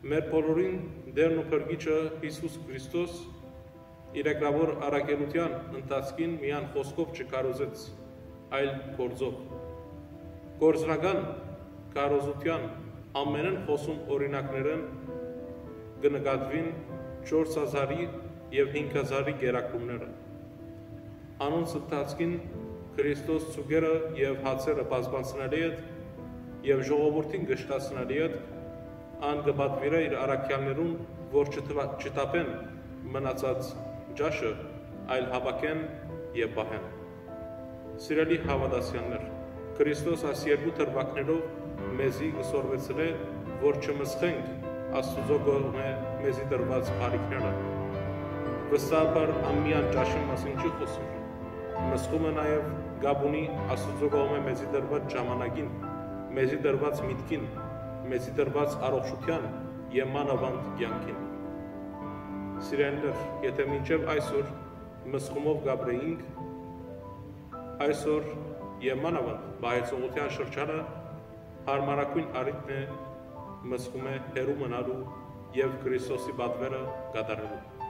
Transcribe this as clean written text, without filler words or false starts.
Մեր բոլորին Տերն ու Փրկիչը Հիսուս Քրիստոս իր եկրավոր առաքելության ընթացքին միան խոսքով չկարոզեց, այլ գործով։ Գործնական կարոզության ամենն խոսում օրինակներն կնկատվին 4000-ի և 5000-ի գերակրումները։ Անոնց ընթացքին Քրիստոս ցուգերը և հացերը բազմացնելի հետ և ժողովրդին գշտացնելի հետ ան կպատվիրե իր առաքյալներուն, որ չտապեն մնացած ջաշը, այլ հավաքեն և պահեն։ Սիրելի հավատացյալներ, Քրիստոս այս երկու դրվագներով մեզի կսորվեցրե, որ չմսխենք Աստուծո կողմէ մեզի տրված բարիքները։ Վստահաբար անմիան ջաշի մասին չի խոսում, մսխում է նաև գաբունի Աստուծո կողմէ մեզի տրված ժամանակին, մեզի տրված միտքին, մեզի տրված առողջության և մանավանդ կյանքին։ Սիրելիներ, եթե մինչև այսօր մսխումով գաբրեինք, այսօր և մանավանդ բայեցողության շրջանը հարմարակույն առիթն է մսխում է հերու մնալու և Քրիստոսի պատվերը կատարելու։